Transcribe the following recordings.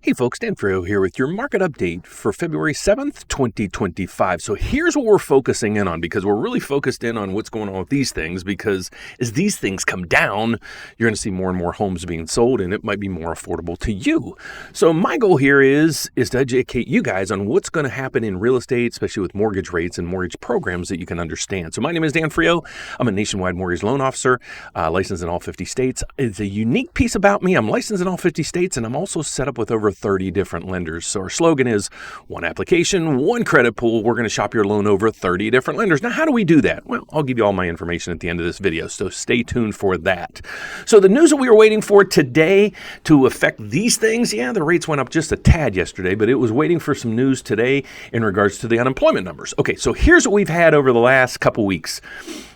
Hey folks, Dan Frio here with your market update for February 7th, 2025. So here's what we're focusing in on, because we're really focused in on what's going on with these things, because as these things come down, you're going to see more and more homes being sold, and it might be more affordable to you. So my goal here is to educate you guys on what's going to happen in real estate, especially with mortgage rates and mortgage programs that you can understand. So my name is Dan Frio. I'm a nationwide mortgage loan officer, licensed in all 50 states. It's a unique piece about me. I'm licensed in all 50 states, and I'm also set up with over 30 different lenders. So our slogan is one application, one credit pool. We're going to shop your loan over 30 different lenders. Now, how do we do that? Well, I'll give you all my information at the end of this video, so stay tuned for that. So the news that we were waiting for today to affect these things, the rates went up just a tad yesterday, but it was waiting for some news today in regards to the unemployment numbers. Okay, so here's what we've had over the last couple weeks.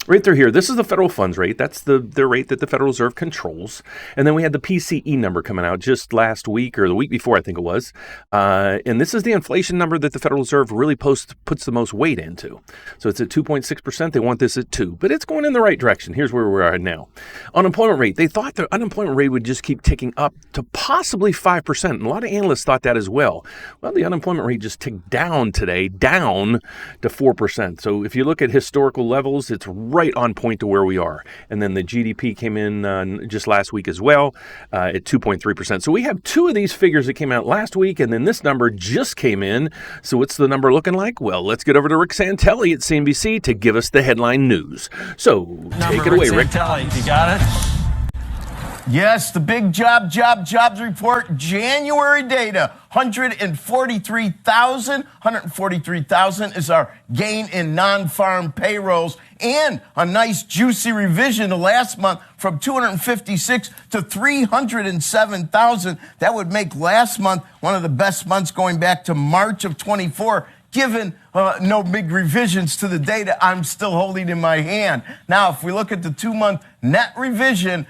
Right through here, this is the federal funds rate. That's the rate that the Federal Reserve controls. And then we had the PCE number coming out just last week, or the week before, I think it was. And this is the inflation number that the Federal Reserve really puts the most weight into. So it's at 2.6%. They want this at 2%, but it's going in the right direction. Here's where we are now. Unemployment rate. They thought the unemployment rate would just keep ticking up to possibly 5%. And a lot of analysts thought that as well. Well, the unemployment rate just ticked down today, down to 4%. So if you look at historical levels, it's right on point to where we are. And then the GDP came in just last week as well at 2.3%. So we have two of these figures that came out last week, and then this number just came in. So what's the number looking like? Well, let's get over to Rick Santelli at CNBC to give us the headline news. So take it away, Rick. Santelli, you got it? Yes, the big jobs report, January data, 143,000. 143,000 is our gain in non-farm payrolls, and a nice juicy revision to last month from 256 to 307,000. That would make last month one of the best months going back to March of 24. Given no big revisions to the data I'm still holding in my hand. Now, if we look at the two-month net revision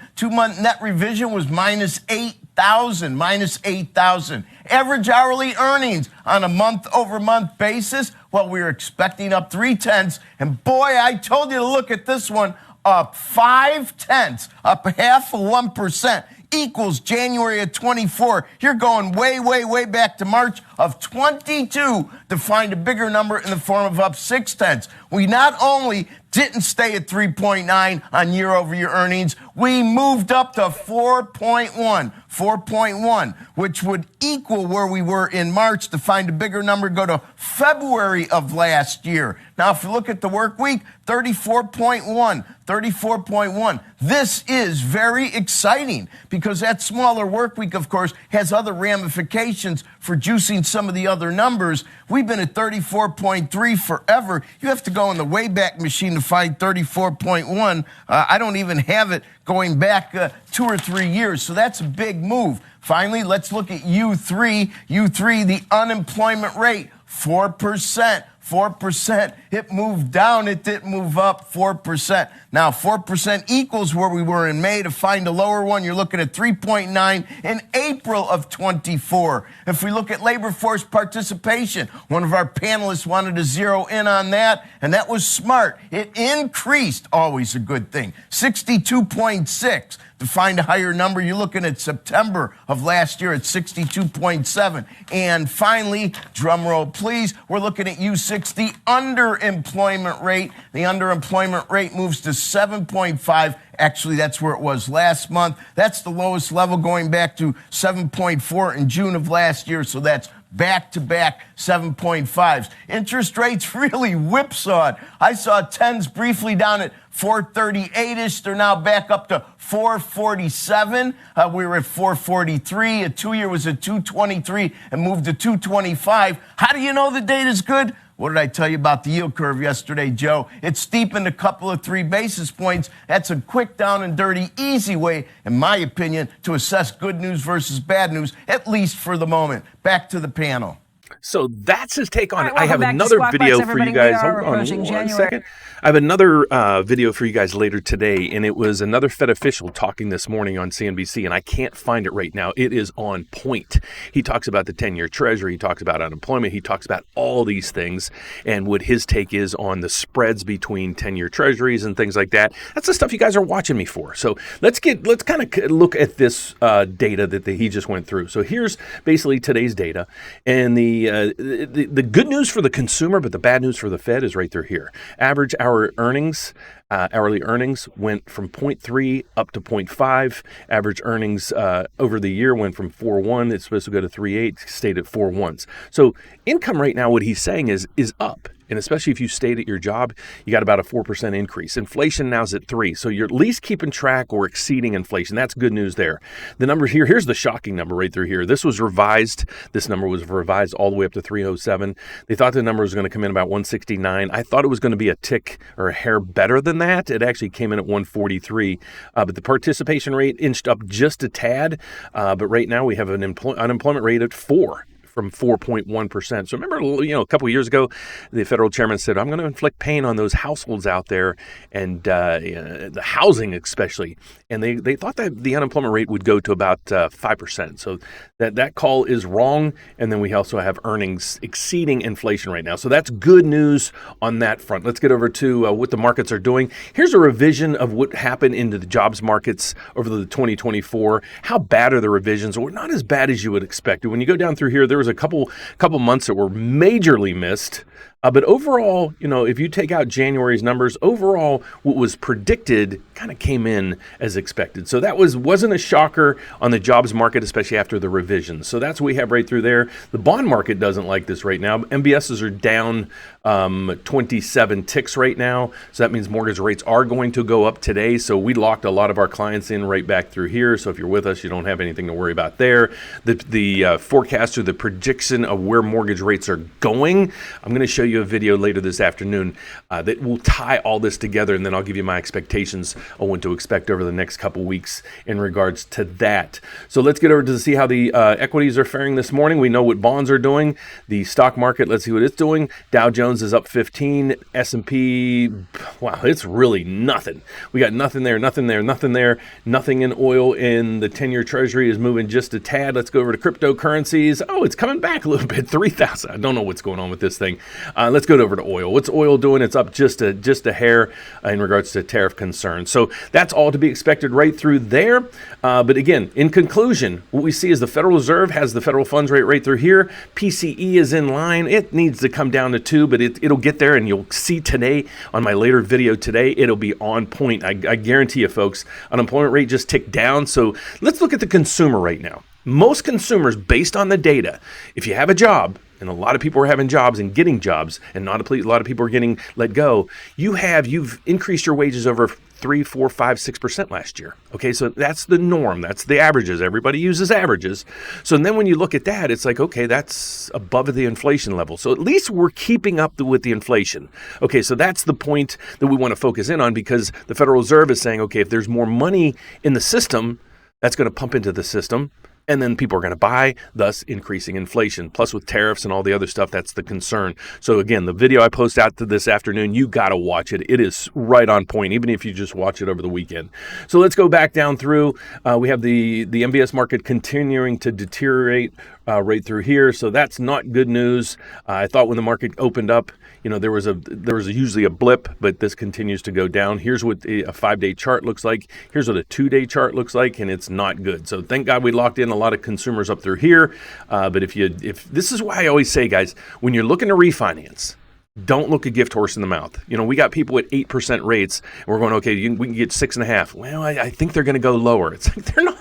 was minus 8,000. Average hourly earnings on a month-over-month basis, well, we were expecting up 0.3, and boy, I told you to look at this one, up 0.5, up 0.5%. Equals January of 24. You're going way back to March of 22 to find a bigger number in the form of up 0.6. We not only didn't stay at 3.9 on year-over-year earnings, we moved up to 4.1, which would equal where we were in March. To find a bigger number, go to February of last year. Now, if you look at the work week, 34.1. This is very exciting because that smaller work week, of course, has other ramifications for juicing some of the other numbers. We've been at 34.3 forever. You have to go in the Wayback Machine to find 34.1. I don't even have it going back 2 or 3 years, so that's a big move. Finally, let's look at U3. U3, the unemployment rate, 4%. 4%. It moved down. It didn't move up. 4%. Now, 4% equals where we were in May. To find a lower one, you're looking at 3.9 in April of 24. If we look at labor force participation, one of our panelists wanted to zero in on that, and that was smart. It increased, always a good thing, 62.6. To find a higher number, you're looking at September of last year at 62.7. And finally, drum roll please, we're looking at U6, the underemployment rate. The underemployment rate moves to 7.5. Actually, that's where it was last month. That's the lowest level going back to 7.4 in June of last year. So that's back-to-back 7.5s. Interest rates really whipsawed. I saw 10s briefly down at 438-ish. They're now back up to 447. We were at 443. A 2-year was at 223 and moved to 225. How do you know the data's good? What did I tell you about the yield curve yesterday, Joe? It steepened a couple of 3 basis points. That's a quick down and dirty, easy way, in my opinion, to assess good news versus bad news, at least for the moment. Back to the panel. So that's his take on All it. right, I have welcome back to another Squawk Box, video for everybody. you guys. We are Hold on approaching one January. second. I have another video for you guys later today, and it was another Fed official talking this morning on CNBC, and I can't find it right now. It is on point. He talks about the 10-year Treasury. He talks about unemployment. He talks about all these things and what his take is on the spreads between 10-year Treasuries and things like that. That's the stuff you guys are watching me for. So let's kind of look at this data that he just went through. So here's basically today's data, and the good news for the consumer, but the bad news for the Fed is right through here. Average hourly earnings went from 0.3 up to 0.5. Average earnings over the year went from 4.1. It's supposed to go to 3.8. Stayed at 4.1s. So income right now, what he's saying is up. And especially if you stayed at your job, you got about a 4% increase. Inflation now is at 3%. So you're at least keeping track or exceeding inflation. That's good news there. The numbers here's the shocking number right through here. This was revised. This number was revised all the way up to 307. They thought the number was going to come in about 169. I thought it was going to be a tick or a hair better than that. It actually came in at 143. But the participation rate inched up just a tad. But right now we have an unemployment rate at 4%. From 4.1%. So remember, a couple of years ago, the federal chairman said, I'm going to inflict pain on those households out there and the housing especially. And they thought that the unemployment rate would go to about 5%. So that call is wrong. And then we also have earnings exceeding inflation right now. So that's good news on that front. Let's get over to what the markets are doing. Here's a revision of what happened into the jobs markets over the 2024. How bad are the revisions? Well, not as bad as you would expect. When you go down through here, there was a couple months that were majorly missed. But overall, if you take out January's numbers, overall, what was predicted kind of came in as expected. So that wasn't a shocker on the jobs market, especially after the revisions. So that's what we have right through there. The bond market doesn't like this right now. MBSs are down 27 ticks right now. So that means mortgage rates are going to go up today. So we locked a lot of our clients in right back through here. So if you're with us, you don't have anything to worry about there. The forecast or the prediction of where mortgage rates are going, I'm going to show you a video later this afternoon that will tie all this together, and then I'll give you my expectations on what to expect over the next couple weeks in regards to that. So let's get over to see how the equities are faring this morning. We know what bonds are doing. The stock market, let's see what it's doing. Dow Jones is up 15. S&P, wow, it's really nothing. We got nothing there, nothing there, nothing there, nothing in oil, and the 10-year Treasury is moving just a tad. Let's go over to cryptocurrencies. Oh, it's coming back a little bit, 3,000. I don't know what's going on with this thing. Let's go over to oil. What's oil doing? It's up just a hair in regards to tariff concerns. So that's all to be expected right through there. But again, in conclusion, what we see is the Federal Reserve has the federal funds rate right through here. PCE is in line. It needs to come down to 2, but it'll get there, and you'll see today on my later video today, it'll be on point. I guarantee you, folks. Unemployment rate just ticked down. So let's look at the consumer right now. Most consumers, based on the data, if you have a job, and a lot of people are having jobs and getting jobs, and not a lot of people are getting let go, you've increased your wages over 3, 4, 5, 6% last year. Okay, so that's the norm. That's the averages. Everybody uses averages. So then when you look at that, it's like, okay, that's above the inflation level. So at least we're keeping up with the inflation. Okay, so that's the point that we want to focus in on, because the Federal Reserve is saying, okay, if there's more money in the system, that's going to pump into the system. And then people are going to buy, thus increasing inflation. Plus with tariffs and all the other stuff, that's the concern. So again, the video I post out this afternoon, you got to watch it. It is right on point, even if you just watch it over the weekend. So let's go back down through. We have the MBS market continuing to deteriorate right through here. So that's not good news. I thought when the market opened up, there was usually a blip, but this continues to go down. Here's what a 5-day chart looks like. Here's what a 2-day chart looks like, and it's not good. So thank God we locked in a lot of consumers up through here. But if this is why I always say, guys, when you're looking to refinance, don't look a gift horse in the mouth. We got people at 8% rates, and we're going, okay, we can get 6.5. Well, I think they're going to go lower. It's like they're not.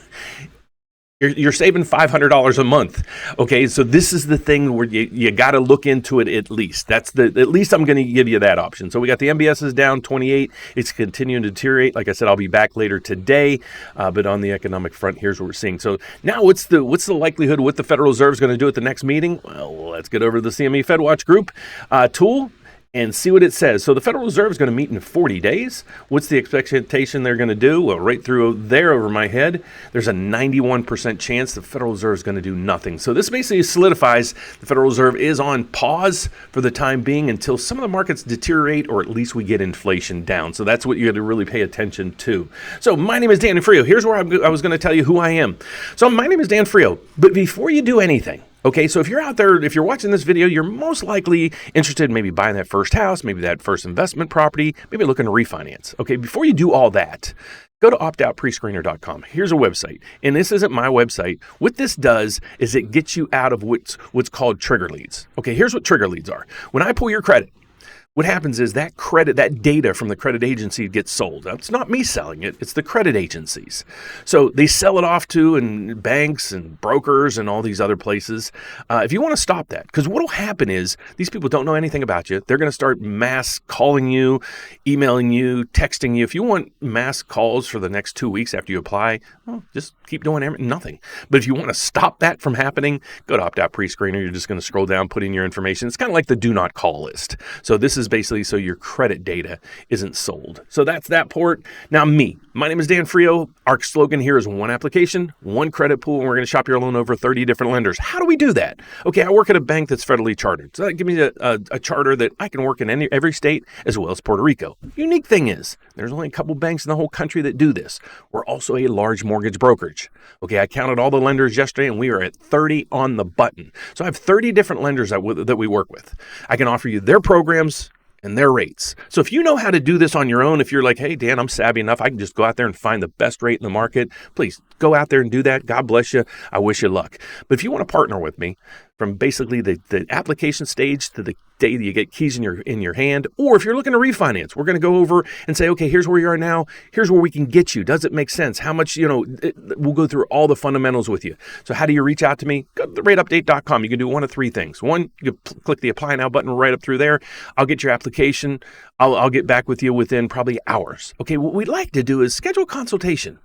You're saving $500 a month. Okay, so this is the thing where you got to look into it at least. At least I'm going to give you that option. So we got the MBS is down 28. It's continuing to deteriorate. Like I said, I'll be back later today. But on the economic front, here's what we're seeing. So now what's the likelihood of what the Federal Reserve is going to do at the next meeting? Well, let's get over to the CME FedWatch group tool. and see what it says. So the Federal Reserve is going to meet in 40 days. What's the expectation they're going to do? Well, right through there over my head, there's a 91% chance the Federal Reserve is going to do nothing. So this basically solidifies the Federal Reserve is on pause for the time being until some of the markets deteriorate, or at least we get inflation down. So that's what you got to really pay attention to. So my name is Dan Frio. Here's where I was going to tell you who I am. So my name is Dan Frio. But before you do anything, okay, so if you're out there, if you're watching this video, you're most likely interested in maybe buying that first house, maybe that first investment property, maybe looking to refinance. Okay, before you do all that, go to optoutprescreener.com. Here's a website, and this isn't my website. What this does is it gets you out of what's called trigger leads. Okay, here's what trigger leads are. When I pull your credit, what happens is that data from the credit agency gets sold. Now, it's not me selling it, it's the credit agencies. So they sell it off to banks and brokers and all these other places. If you want to stop that, because what will happen is these people don't know anything about you. They're going to start mass calling you, emailing you, texting you. If you want mass calls for the next 2 weeks after you apply, well, just keep doing nothing. But if you want to stop that from happening, go to Opt Out Prescreener. You're just going to scroll down, put in your information. It's kind of like the do not call list. So this is basically so your credit data isn't sold. So that's that port. Now my name is Dan Frio. Our slogan here is one application, one credit pool, and we're going to shop your loan over 30 different lenders. How do we do that? Okay, I work at a bank that's federally chartered. So that gives me a charter that I can work in every state as well as Puerto Rico. Unique thing is there's only a couple banks in the whole country that do this. We're also a large mortgage brokerage. Okay, I counted all the lenders yesterday and we are at 30 on the button. So I have 30 different lenders that we work with. I can offer you their programs and their rates. So if you know how to do this on your own, if you're like, hey, Dan, I'm savvy enough, I can just go out there and find the best rate in the market, please go out there and do that. God bless you. I wish you luck. But if you want to partner with me from basically the application stage to the day that you get keys in your hand, or if you're looking to refinance, we're going to go over and say, okay, here's where you are now. Here's where we can get you. Does it make sense? How much, we'll go through all the fundamentals with you. So how do you reach out to me? Go to rateupdate.com. You can do one of three things. One, you click the apply now button right up through there. I'll get your application. I'll get back with you within probably hours. Okay, what we'd like to do is schedule a consultation.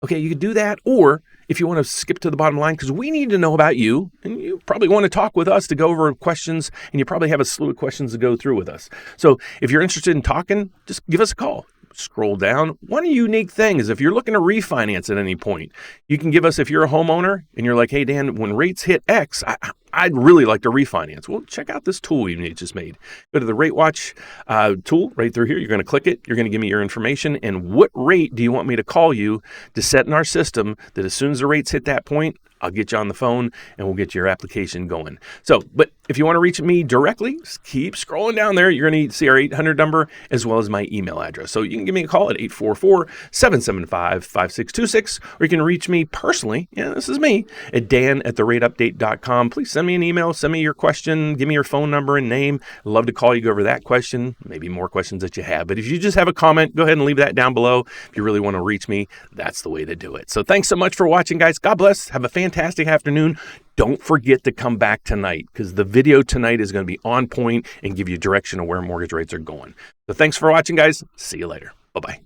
Okay, you could do that, or if you want to skip to the bottom line, because we need to know about you, and you probably want to talk with us to go over questions, and you probably have a slew of questions to go through with us. So if you're interested in talking, just give us a call. Scroll down. One unique thing is if you're looking to refinance at any point, you can give us, if you're a homeowner and you're like, hey, Dan, when rates hit X, I'd really like to refinance. Well, check out this tool we just made. Go to the RateWatch tool right through here. You're going to click it. You're going to give me your information. And what rate do you want me to call you to set in our system that as soon as the rates hit that point, I'll get you on the phone and we'll get your application going. So, but if you want to reach me directly, just keep scrolling down there. You're going to see our 800 number as well as my email address. So you can give me a call at 844-775-5626, or you can reach me personally. Yeah, this is me at dan@therateupdate.com. Please send me an email, send me your question, give me your phone number and name. I'd love to call you, go over that question, maybe more questions that you have. But if you just have a comment, go ahead and leave that down below. If you really want to reach me, that's the way to do it. So thanks so much for watching, guys. God bless. Have a fantastic afternoon. Don't forget to come back tonight, because the video tonight is going to be on point and give you direction of where mortgage rates are going. So thanks for watching, guys. See you later. Bye-bye.